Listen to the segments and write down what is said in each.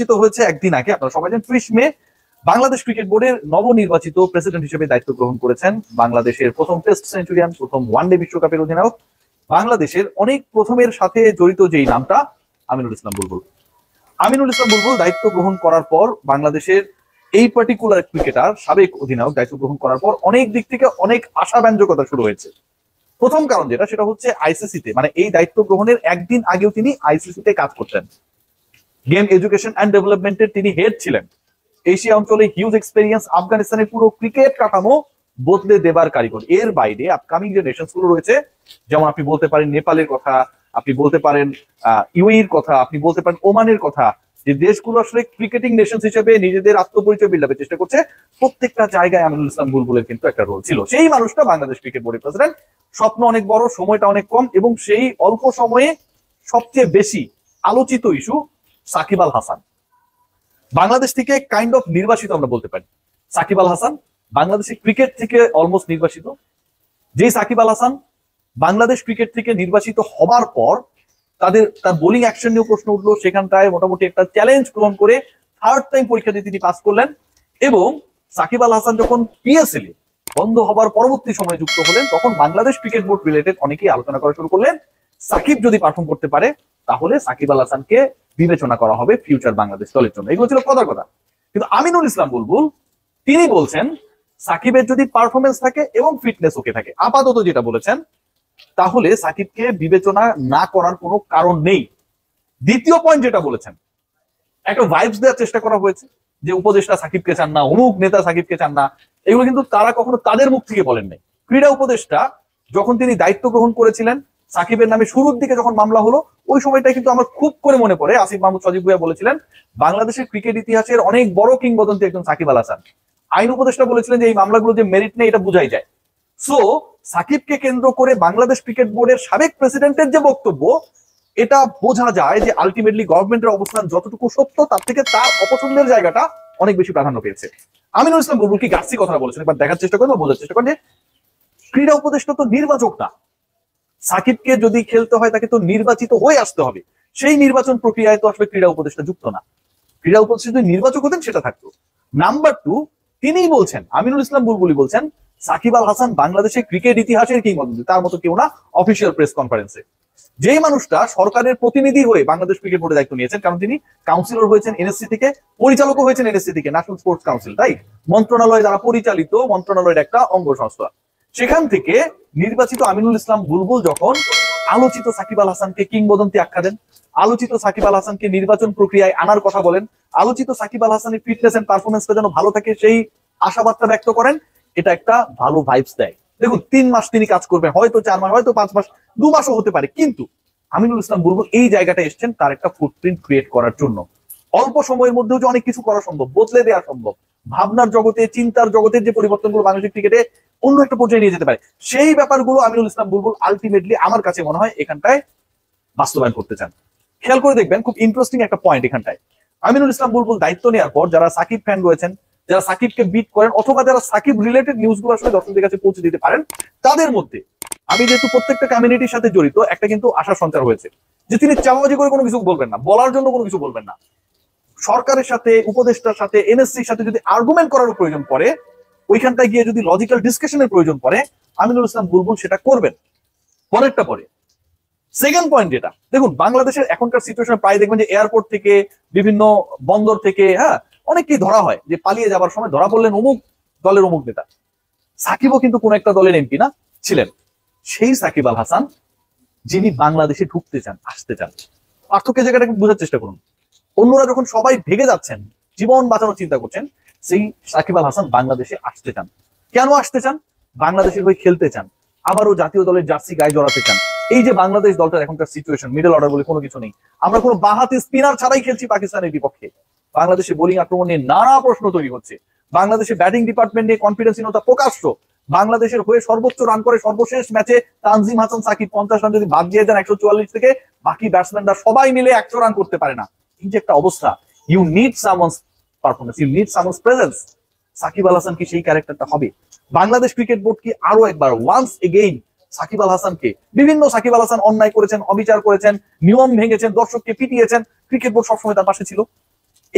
হয়েছে একদিন আগে, আপনারা সবাই জানেন 30 মে বাংলাদেশ ক্রিকেট বোর্ডের নবনির্বাচিত প্রেসিডেন্ট হিসেবে দায়িত্ব গ্রহণ করেছেন বাংলাদেশের প্রথম টেস্ট সেঞ্চুরিয়ান, প্রথম ওয়ানডে বিশ্বকাপের অধিনায়ক, বাংলাদেশের অনেক প্রথমের সাথে জড়িত যেই নামটা আমিনুল ইসলাম বুলবুল। আমিনুল ইসলাম বুলবুল দায়িত্ব গ্রহণ করার পর বাংলাদেশের এই পার্টিকুলার ক্রিকেটার সাবেক অধিনায়ক দায়িত্ব গ্রহণ করার পর অনেক দিক থেকে অনেক আশাব্যঞ্জকতা শুরু হয়েছে। প্রথম কারণ যেটা, সেটা হচ্ছে আইসিসিতে, মানে এই দায়িত্ব গ্রহণের একদিন আগেও তিনি আইসিসিতে কাজ করতেন। গেম এডুকেশন অ্যান্ড ডেভেলপমেন্টের তিনি হেড ছিলেন। এশিয়া অঞ্চলে হিউজ এক্সপেরিয়েন্স, আফগানিস্তানের পুরো ক্রিকেট কাঠামো বদলে দেবার কারিগর। এর বাইরে আপকামিং যে নেশনস গুলো রয়েছে, যেমন আপনি বলতে পারেন নেপালের কথা, আপনি বলতে পারেন ইউএইর কথা, আপনি বলতে পারেন ওমানের কথা, যে দেশগুলো আসলে ক্রিকেটিং নেশনস হিসেবে নিজেদের আত্মপরিচয় বিল্ড আপের চেষ্টা করছে, প্রত্যেকটা জায়গায় আমিনুল ইসলাম বুলবুলের কিন্তু একটা রোল ছিল। সেই মানুষটা বাংলাদেশ ক্রিকেট বোর্ডের প্রেসিডেন্ট। স্বপ্ন অনেক বড়, সময়টা অনেক কম, এবং সেই অল্প সময়ে সবচেয়ে বেশি আলোচিত ইস্যু সাকিব আল হাসান। বাংলাদেশ থেকে কাইন্ড অফ নির্বাসিত আমরা বলতে পারি। সাকিব আল হাসান বাংলাদেশের ক্রিকেট থেকে অলমোস্ট নির্বাসিত। যেই সাকিব আল হাসান বাংলাদেশ ক্রিকেট থেকে নির্বাচিত হবার পর তার বোলিং অ্যাকশন নিয়ে প্রশ্ন উঠলো, সেখানটায় মোটামুটি একটা চ্যালেঞ্জ গ্রহণ করে থার্ড টাইম পরীক্ষা দিয়ে তিনি পাস করলেন। এবং সাকিব আল হাসান যখন পিএসএল বন্ধ হবার পরবর্তী সময়ে যুক্ত হলেন, তখন বাংলাদেশ ক্রিকেট বোর্ড রিলেটেড অনেকেই আলোচনা করা শুরু করলেন, সাকিব যদি পারফর্ম করতে পারে তাহলে সাকিব আল হাসানকে বিবেচনা করা হবে ফিউচার বাংলাদেশ দলের জন্য। এগুলো ছিল কথার কথা। কিন্তু আমিনুল ইসলাম বুলবুল তিনি বলছেন সাকিবের যদি পারফরমেন্স থাকে এবং ফিটনেস ওকে থাকে, আপাতত যেটা বলেছেন, তাহলে সাকিবকে বিবেচনা না করার কোনো কারণ নেই। দ্বিতীয় পয়েন্ট যেটা বলেছেন, একটা ভাইবস দেওয়ার চেষ্টা করা হয়েছে যে উপদেষ্টা সাকিবকে চান না, অমুক নেতা সাকিবকে চান না, এগুলো কিন্তু তারা কখনো তাদের মুখ থেকে বলেন নাই। ক্রীড়া উপদেষ্টা যখন তিনি দায়িত্ব গ্রহণ করেছিলেন, সাকিবের নামে শুরুর দিকে যখন মামলা হলো, ওই সময়টা কিন্তু আমার খুব করে মনে পড়ে আসিফ মাহমুদ সজীব ভুঁইয়া বলেছিলেন বাংলাদেশের ক্রিকেট ইতিহাসের অনেক বড় কিংবদন্তি একজন সাকিব আল হাসান। আইন উপদেষ্টা বলেছিলেন যে এই মামলাগুলো যে মেরিট নেই এটা বুঝাই যায়। সো সাকিবকে কেন্দ্র করে বাংলাদেশ ক্রিকেট বোর্ডের সাবেক প্রেসিডেন্টের যে বক্তব্য, এটা বোঝা যায় যে আলটিমেটলি গভর্নমেন্টের অবস্থান যতটুকু সত্য, তার থেকে তার অপছন্দের জায়গাটা অনেক বেশি প্রাধান্য পেয়েছে। আমিনুল ইসলাম বুলবুল কি গাছি কথা বলেছেন, এবার দেখার চেষ্টা করেন বা বোঝার চেষ্টা করেন যে ক্রীড়া উপদেষ্টা তো নির্বাচক না। সাকিবকে যদি খেলতে হয় তাকে তো নির্বাচিত হয়ে আসতে হবে। সেই নির্বাচন প্রক্রিয়ায় তো আসলে ক্রীড়া উপদেষ্টা যুক্ত না। ক্রীড়া উপদেষ্টা যদি নির্বাচক হতেন সেটা থাকতো। নাম্বার 2, তিনিই বলছেন, আমিনুল ইসলাম বুলবুলই বলছেন সাকিব আল হাসান বাংলাদেশের ক্রিকেট ইতিহাসের কিংবদন্তি, তার মতো কেউ না। অফিসিয়াল প্রেস কনফারেন্সে যেই মানুষটা সরকারের প্রতিনিধি হয়ে বাংলাদেশ ক্রিকেট বোর্ডের দায়িত্ব নিয়েছেন, কারণ তিনি কাউন্সিলর হয়েছেন এনএসসি থেকে, পরিচালকও হয়েছেন এনএসসি থেকে, ন্যাশনাল স্পোর্টস কাউন্সিল, তাই মন্ত্রণালয় দ্বারা পরিচালিত মন্ত্রণালয়ের একটা অঙ্গ সংস্থা। সেখান থেকে নির্বাচিত আমিনুল ইসলাম বুলবুল যখন আলোচিত সাকিব আল হাসানকে কিংবদন্তি আখ্যা দেন, আলোচিত সাকিব আল হাসানকে নির্বাচন প্রক্রিয়ায় আনার কথা বলেন, আলোচিত সাকিব আল হাসানের ফিটনেস এন্ড পারফরমেন্সটা যেন ভালো থাকে সেই আশাবাদটা ব্যক্ত করেন, এটা একটা ভালো ভাইবস দেয়। দেখুন 3 মাস তিনি কাজ করবেন, হয়তো 4 মাস, হয়তো 5 মাস, 2 মাসও হতে পারে, কিন্তু আমিনুল ইসলাম বুলবুল এই জায়গাটা এসছেন তার একটা ফুটপ্রিন্ট ক্রিয়েট করার জন্য। অল্প সময়ের মধ্যেও যে অনেক কিছু করা সম্ভব, বদলে দেওয়া সম্ভব, ভাবনার জগতে, চিন্তার জগতের যে পরিবর্তনগুলো বাংলাদেশের ক্রিকেটে অন্য একটা পর্যায়ে নিয়ে যেতে পারে, সেই ব্যাপারগুলো আমিনুল ইসলাম বুলবুল আলটিমেটলি আমার কাছে মনে হয় এখানটায় বাস্তবায়ন করতে চান। খেয়াল করে দেখবেন খুব ইন্টারেস্টিং একটা পয়েন্ট এখানটায়। আমিনুল ইসলাম বুলবুল দায়িত্ব নেওয়ার পর যারা সাকিব ফ্যান রয়েছেন, যারা সাকিবকে বিট করেন, অথবা যারা সাকিব রিলেটেড নিউজগুলো আসলে দর্শকদের কাছে পৌঁছে দিতে পারেন, তাদের মধ্যে আমি যেহেতু প্রত্যেকটা কমিউনিটির সাথে জড়িত, একটা কিন্তু আশার সঞ্চার হয়েছে যে তিনি চাওয়াজি করে কোনো কিছু বলবেন না, বলার জন্য কোনো কিছু বলবেন না। সরকারের সাথে, উপদেষ্টার সাথে, এনএসসির সাথে যদি আর্গুমেন্ট করার প্রয়োজন পড়ে, ওইখানটায় গিয়ে যদি লজিক্যাল ডিসকাশনের প্রয়োজন পড়ে, আমিনুল ইসলাম বুলবুল সেটা করবেন। পরেরটা পরে সেকেন্ড পয়েন্ট যেটা, দেখুন বাংলাদেশের এখনকার সিচুয়েশন প্রায় দেখবেন যে এয়ারপোর্ট থেকে, বিভিন্ন বন্দর থেকে, হ্যাঁ, অনেককেই ধরা হয় যে পালিয়ে যাবার সময় ধরা পড়লেন অমুক দলের অমুক নেতা। সাকিবও কিন্তু কোন একটা দলের এমপি না ছিলেন, সেই সাকিব আল হাসান যিনি বাংলাদেশে ঢুকতে চান, আসতে চান। পার্থক্য জায়গাটা বোঝার চেষ্টা করুন। অন্যরা যখন সবাই ভেগে যাচ্ছেন, জীবন বাঁচানোর চিন্তা করছেন, সেই সাকিব আল হাসান বাংলাদেশে আসতে চান। কেন আসতে চান? বাংলাদেশের হয়ে খেলতে চান, আবারও জাতীয় দলের জার্সি গায়ে জড়াতে চান। এই যে বাংলাদেশ দলটার এখনকার সিচুয়েশন, মিডল অর্ডার বলে কোনো কিছু নেই, আমরা কোনো বাহাতি স্পিনার ছাড়াই খেলছি পাকিস্তানের বিপক্ষে। বাংলাদেশে বোলিং আক্রমণ নিয়ে নানা প্রশ্ন তৈরি হচ্ছে, বাংলাদেশে ব্যাটিং ডিপার্টমেন্ট নিয়ে কনফিডেন্সহীনতা প্রকাশ্য। বাংলাদেশের হয়ে সর্বোচ্চ রান করে সর্বশেষ ম্যাচে তানজিম হাসান সাকিব 50 রান যদি বাদ দিয়ে দেন 144 থেকে, বাকি ব্যাটসম্যানরা সবাই মিলে 100 রান করতে পারে না। এই যে একটা অবস্থা, you need someone's performance, you need someone's presence. Shakib Al Hasan কি সেই ক্যারেক্টারটা হবে? বাংলাদেশ ক্রিকেট বোর্ড কি আরো একবার ওয়ান্স এগেইন সাকিব আল হাসানকে, বিভিন্ন সাকিব আল হাসান অন্যায় করেছেন, অবিচার করেছেন, নিয়ম ভেঙেছেন, দর্শককে পিটিয়েছেন, ক্রিকেট বোর্ড সবসময় তার পাশে ছিল,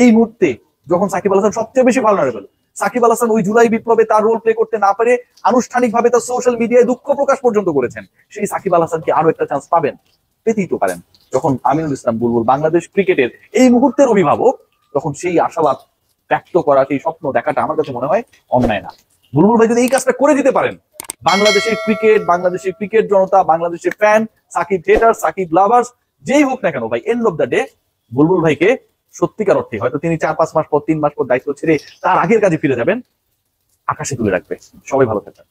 এই মুহূর্তে যখন সাকিব আল হাসান সবচেয়ে বেশি ভালনারেবল, সাকিব আল হাসান ওই জুলাই বিপ্লবে তার রোল প্লে করতে না পারে আনুষ্ঠানিকভাবে তার সোশ্যাল মিডিয়ায় দুঃখ প্রকাশ পর্যন্ত করেছেন, সেই সাকিব আল হাসান কি আরো একটা চান্স পাবেন? পেতেই তো পারেন। যখন আমিনুল ইসলাম বুলবুল বাংলাদেশ ক্রিকেটের এই মুহূর্তের অভিভাবক, তখন সেই আশাবাদ ব্যক্ত করা, সেই স্বপ্ন দেখাটা আমার কাছে মনে হয় অন্যায় না। বুলবুল ভাই যদি এই কাজটা করে দিতে পারেন, বাংলাদেশের ক্রিকেট, বাংলাদেশের ক্রিকেট জনতা, বাংলাদেশের fan, Shakib hater, Shakib lovers, যেই হোক না কেন ভাই, end of the day Bulbul ভাইকে সত্যিকার অর্থে হয়তো তিনি 4-5 মাস পর, 3 মাস পর দায়িত্ব ছেড়ে তার আগের কাজে ফিরে যাবেন, আকাশে তুলে রাখবে। সবাই ভালো থাকবেন।